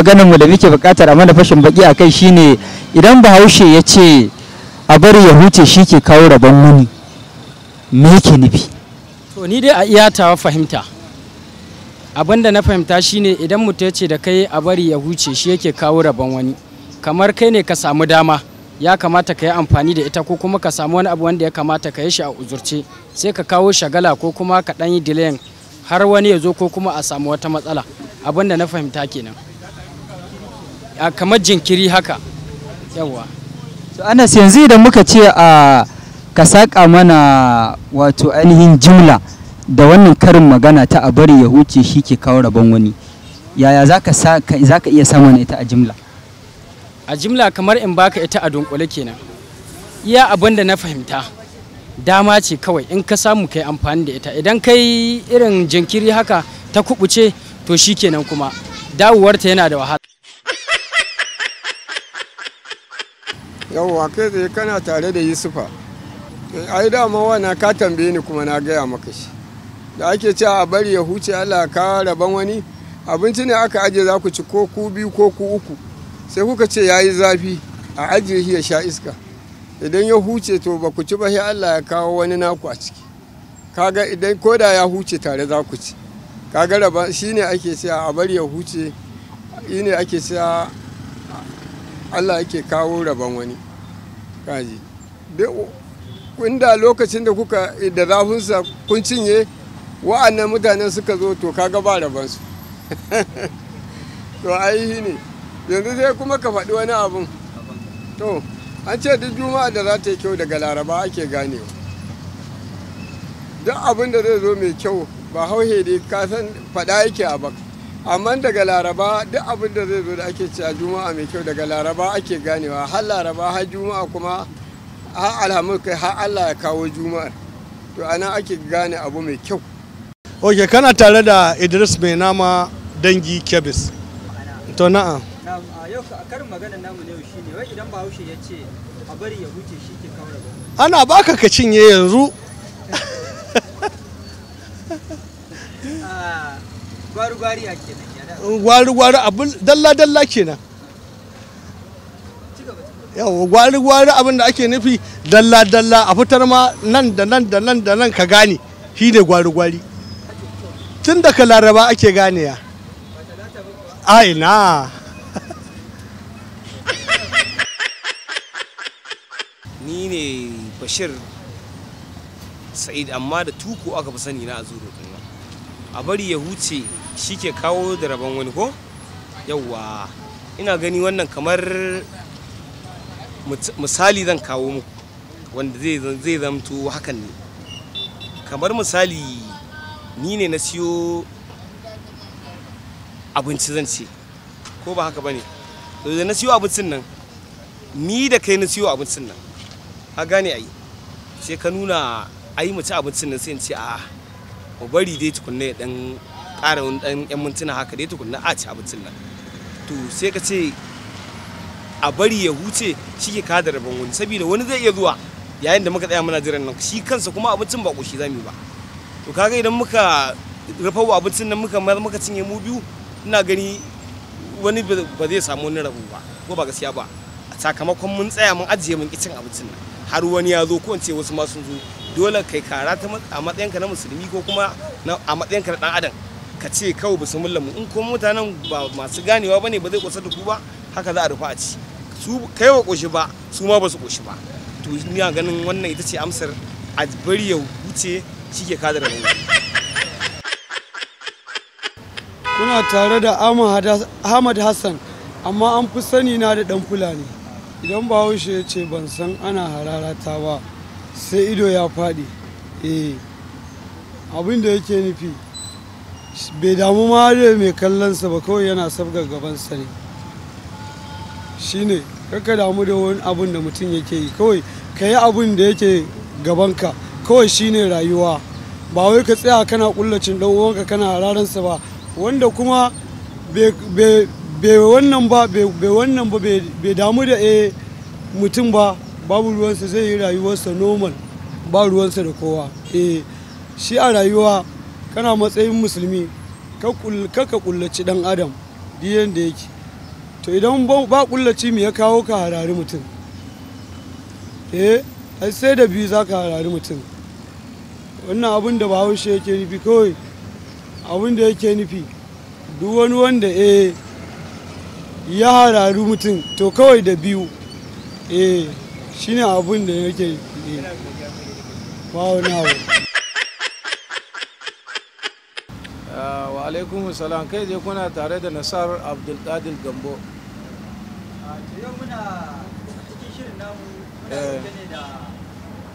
Maganinmu da muke buƙatar a mana fashin baki a kai shine idan Bahaushe ya ce a bari ya huce shi ke kawo rabon wani, me yake nufi? To ni dai a iya tawa fahimta. Abin da na fahimta shine idan mutum ya ce da kai a bari ya huce shi yake kawo rabon wani. Kamar kai ne ka samu dama ya kamata ka yi amfani da ita ko kuma ka samu wani abu wanda ya kamata ka yi shi a uzurce sai ka kawo shagala ko kuma ka ɗan yi delayin har wani ya zo ko kuma a samu wata matsala. Abin da na fahimta kenan. Kamar jinkiri haka yawa. So Anas, yanzu idan muka ce a ka saƙa mana wato ainihin jimla da wannan karin magana ta a bari ya huce shi ke kawo rabon wani, yaya za ka iya samun ita a jimla? A jimla kamar in baka ita a dunkule kenan. Iya abin da na fahimta dama ce kawai in ka samu kai amfani da ita, idan kai irin jinkiri haka ta kubuce to shi kenan kuma dawowarta yana da wahala. Yawwa kai tsaye kana tare da Yusufa. Ai dama wana ka tambaye ni kuma na gaya maka shi. Da ake cewa a bari ya huce Allah ka rabon wani, abinci ne aka aje za ku ci ko ku biyu ko ku uku. Sai kuka ce yayi zafi a ajiye shi ya sha iska. Idan ya huce to ba ku ci ba sai Allah ya kawo wani naku a ciki. Kaga idan koda ya huce tare za ku ci. Kaga rabon shine ake cewa a bari ya huce, shine ake cewa Allah yake kawo rabon wani. Kaji inda lokacin da kuka da zafinsa kun cinye wa'annan mutanen suka zo to kaga ba rabansu. To ai ne yanzu sai kuma ka faɗi wani abun. To an ce duk juma'a da za ta yi kyau daga laraba ake ganewa. Duk abin da zai zo mai kyau ba hauhe dai ka san faɗa yake a baka. Amma daga laraba duk abin da zai zo da ake cewa juma'a mai kyau daga laraba ake ganewa, har laraba har juma'a kuma har alhamis kai har Allah ya kawo juma'ar, to ana ake gane abu mai kyau. Ok, kana tare da Idris mai nama dangi kebis. To na'am. Yau karin maganar namu ne shine wai idan Bahaushe ya ce a bari ya huce shi ke kawo rabon. Ana baka ka cinye yanzu. Gwari-gwari a kenan. Gwari-gwari abin dalla-dalla kenan. Yawa gwari-gwari abin da ake nufi dalla-dalla a fitar ma nan da nan da nan da nan ka gane shi ne gwari-gwari. Tun daga laraba ake gane ya. Ai na. Ni ne Bashir Sa'id amma da tuku aka fi sani na a zuru ɗin. A bari ya huce shi ke kawo da rabon wani ko? Yawwa ina gani wannan kamar misali zan kawo muku wanda zai zamto hakan ne. Kamar misali ni ne na siyo abinci zan ce ko ba haka bane, to da na siyo abincin nan ni da kai na siyo abincin nan ka gane ai, sai ka nuna ai mu ci abincin nan sai in ce a'a mu bari dai tukunna ya dan ƙara wani dan yan mintuna haka dai tukunna a ci abincin nan, to sai ka ce a bari ya huce shi ke kada rabon wani, saboda wani zai iya zuwa yayin da muka tsaya muna jiran nan shi kansa kuma abincin ba koshi zamu ba. To kaga idan muka rufa wa abincin nan muka cinye mu biyu, ina gani wani ba zai samu wani rabu ba ko ba gaskiya ba, sakamakon mun tsaya mun ajiye mun cin abincin nan har wani ya zo ko in ce wasu ma sun zo. Dole kai kara ta a matsayinka na musulmi ko kuma a matsayinka na dan adam ka ce kawai bismillah mu, in kuma mutanen ba masu ganewa bane ba zai kusa da ku ba, haka za a rufa a ci su kai wa koshi ba su ma ba su koshi ba. To ina ganin wannan ita ce amsar a bari ya huce shi ke kada da wani. Kuna tare da Ahmad Hassan amma an fi sani na da dan Fulani. Idan Bahaushe ya ce ban san ana hararata ba sai ido ya faɗi. Abin da yake nufi bai damu ma da mai kallonsa ba, kawai yana sabgar gabansa ne. Shine kaka damu da wani abin da mutum yake yi, kawai ka yi abin da yake gabanka, kawai shine rayuwa. Ba wai ka tsaya kana kullacin dan uwanka kana hararansa ba, wanda kuma bai wannan ba bai damu da mutum ba, babu ruwansa zai yi rayuwarsa normal, ba ruwansa da kowa. Shi a rayuwa kana matsayin musulmi ka kullaci dan adam duk yanda yake to idan ba kullaci me ya kawo ka harari mutum? Ai sai da biyu za ka harari mutum. Wannan abin da bahaushe yake nufi kawai, abin da yake nufi duk wani wanda ya harari mutum to kawai da biyu shine abin da yake ba wani abu. Wa alaikum salam, kai je kuna tare da Nasar Abdulkadir Gambo. Yau muna cikin shirin namu gane da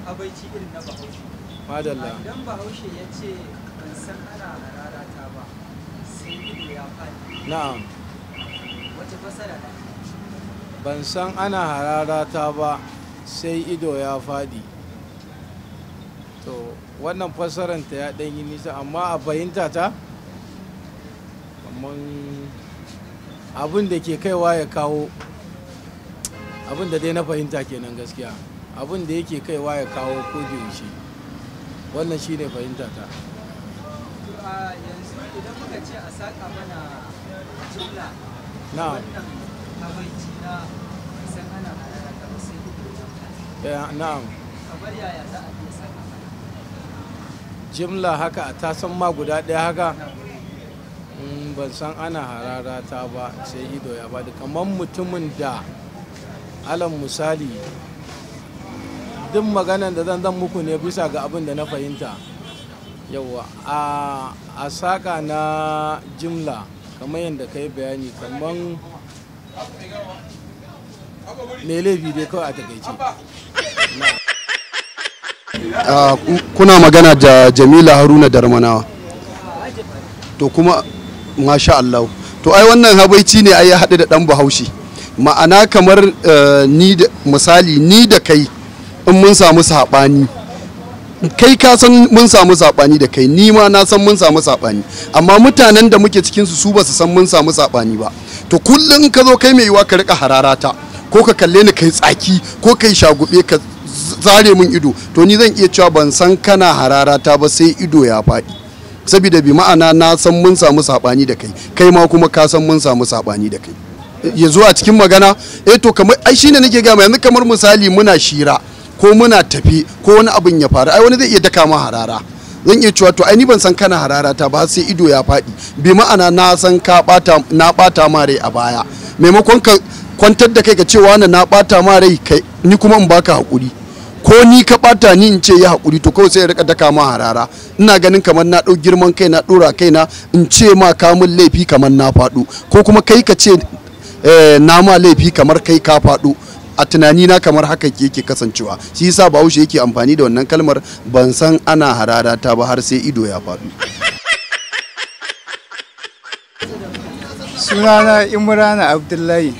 habaici irin na bahaushe. Madalla. Idan bahaushe ya ce ban san ana hararata ba sai ido ya faɗi. Na'am. Wace fasara ne? Ban san ana hararata ba sai ido ya faɗi. To wannan fasaranta ya ɗan yi nisa, amma a fahimta ta abin da ke kaiwa ya kawo, abin da dai na fahimta kenan gaskiya, abin da yake kaiwa ya kawo ko da yaushe, wannan shine fahimta ta. Yanzu idan muka ce a saka mana jumla wannan habaici na san ana hararata ba sai ido ya faɗi. Na'am. Kamar yaya za a iya saka mana jimla haka ta san ma guda ɗaya haka? Ban san ana hararata ba sai ido ya faɗi. Kamar mutumin da alam misali duk maganan da zan muku ne bisa ga abin da na fahimta. Yawwa a saka na jimla kamar yadda ka yi bayani, kamar mai laifi dai kawai a takaice. Kuna magana da Jamila Haruna Darmanawa. To kuma masha Allah, to ai wannan habaici ne ai ya haɗu da ɗan Bahaushe, ma'ana kamar misali ni da kai in mun samu saɓani, kai ka san mun samu saɓani da kai, ni ma na san mun samu saɓani, amma mutanen da muke cikin su ba su san mun samu saɓani ba. To kullum ka zo kai mai yiwa ka rika hararata, ko ka kalle ni kai tsaki, ko kai shagube ka zare min ido, to ni zan iya cewa ban san kana hararata ba sai ido ya faɗi, saboda bi ma'ana na san mun samu saɓani da kai, kai ma kuma ka san mun samu saɓani da kai. Ya zo a cikin magana to kamar ai shine nake gama yanzu, kamar misali muna shira ko muna tafi ko wani abin ya faru, ai wani zai iya daka ma harara, zan iya cewa to ai ni ban san kana hararata ba sai ido ya faɗi, bi ma'ana na san na ɓata ma rai a baya, maimakon ka kwantar da kai ka cewa na ɓata ma rai kai ni kuma in baka haƙuri, ko ni ka ɓata ni in ce ya haƙuri, to kawai sai ya rika daka ma harara. Ina ganin kamar na ɗau girman kai na ɗora kaina in ce ma ka mun laifi kamar na faɗo, ko kuma kai ka ce na ma laifi kamar kai ka faɗo. A tunani na kamar haka yake kasancewa, shi yasa Bahaushe yake amfani da wannan kalmar ban san ana hararata ba har sai ido ya faɗo. Sunana Imrana Abdullahi.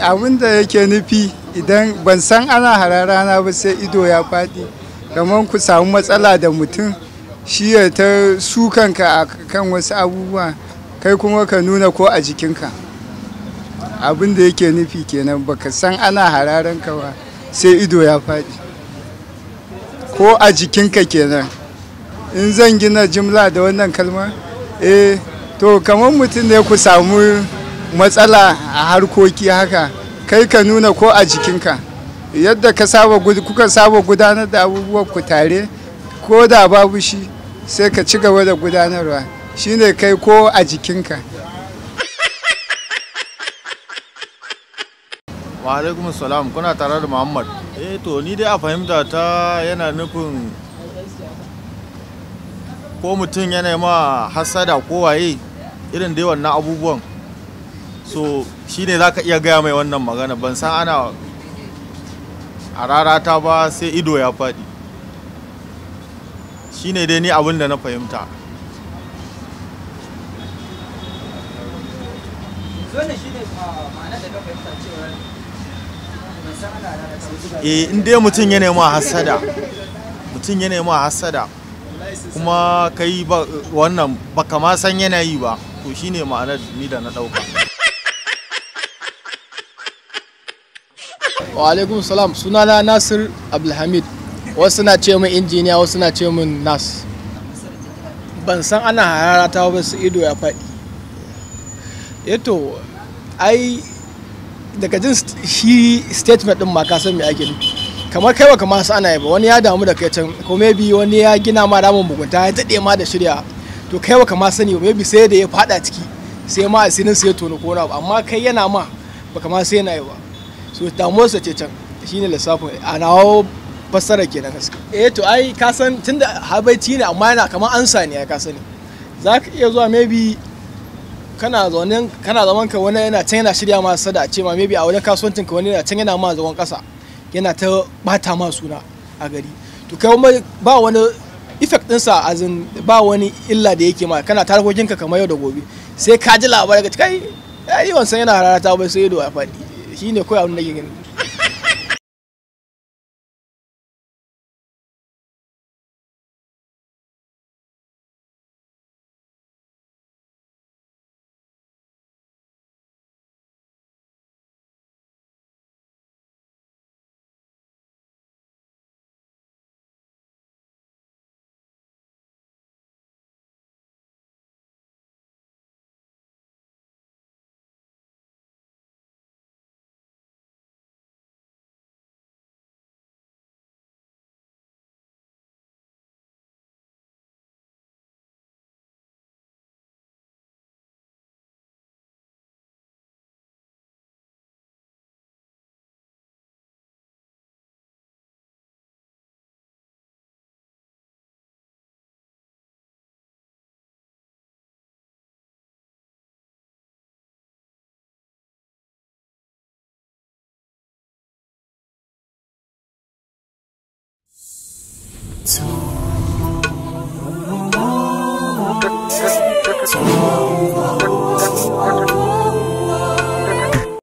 Abin da yake nufi idan ban san ana hararana ba sai ido ya faɗi, kamar ku samu matsala da mutum, shi ya ta sukanka a kan wasu abubuwa, kai kuma ka nuna ko a jikinka. Abin da yake nufi kenan, baka san ana hararanka ba sai ido ya faɗi, ko a jikinka kenan. In zan gina jimla da wannan kalmar, to kamar mutum ne ku samu matsala a harkoki haka, kai ka nuna ko a jikinka, yadda kuka saba gudanar da abubuwan ku tare, ko da babu shi sai ka ci gaba da gudanarwa, shine kai ko a jikinka. Wa alaikum salam, kuna tare da Muhammad. To ni dai a fahimta ta yana nufin ko mutum yana ma hasada ko waye irin dai wannan abubuwan, so shine zaka iya gaya mai wannan magana, ban san ana hararata ba sai ido ya faɗi, shine dai ni abin da na fahimta. In dai mutum ya nema hasada, kuma kai ba wannan baka ma san yanayi ba, to shine ma'anar ni da na dauka. Wa alaikum salam, sunana Nasir Abdulhamid, wasu na ce min injiniya, wasu na ce min nas. Ban san ana hararata ba su ido ya faɗi. ai daga jin shi statement din ma ka san me ake nufi. Kamar kai baka ma ana ba, wani ya damu da kai can, ko maybe wani ya gina ma ramin mugunta ya daɗe ma da shirya, to kai baka ma sani ba, maybe sai da ya fada ciki sai ma asirin sai ya tono ko na, amma kai yana ma baka ma sai yana yi ba. So damuwarsa ce can, shine lissafin a nawa fassara kenan gaskiya. To ai ka san tunda habaici ne amma yana kamar ansa ne, ka sani za ka iya zuwa maybe kana zaman ka, wani yana can yana shirya ma sada a ce ma maybe a wajen kasuwancin ka wani yana can yana ma zagon kasa yana ta bata ma suna a gari, to kai ba wani effect ɗinsa, azin ba wani illa da yake ma, kana tarkokin ka kamar yau da gobe, sai ka ji labarai ka kai yi wansan yana harata bai sai ido a faɗi, shine kawai abin da ke gani. So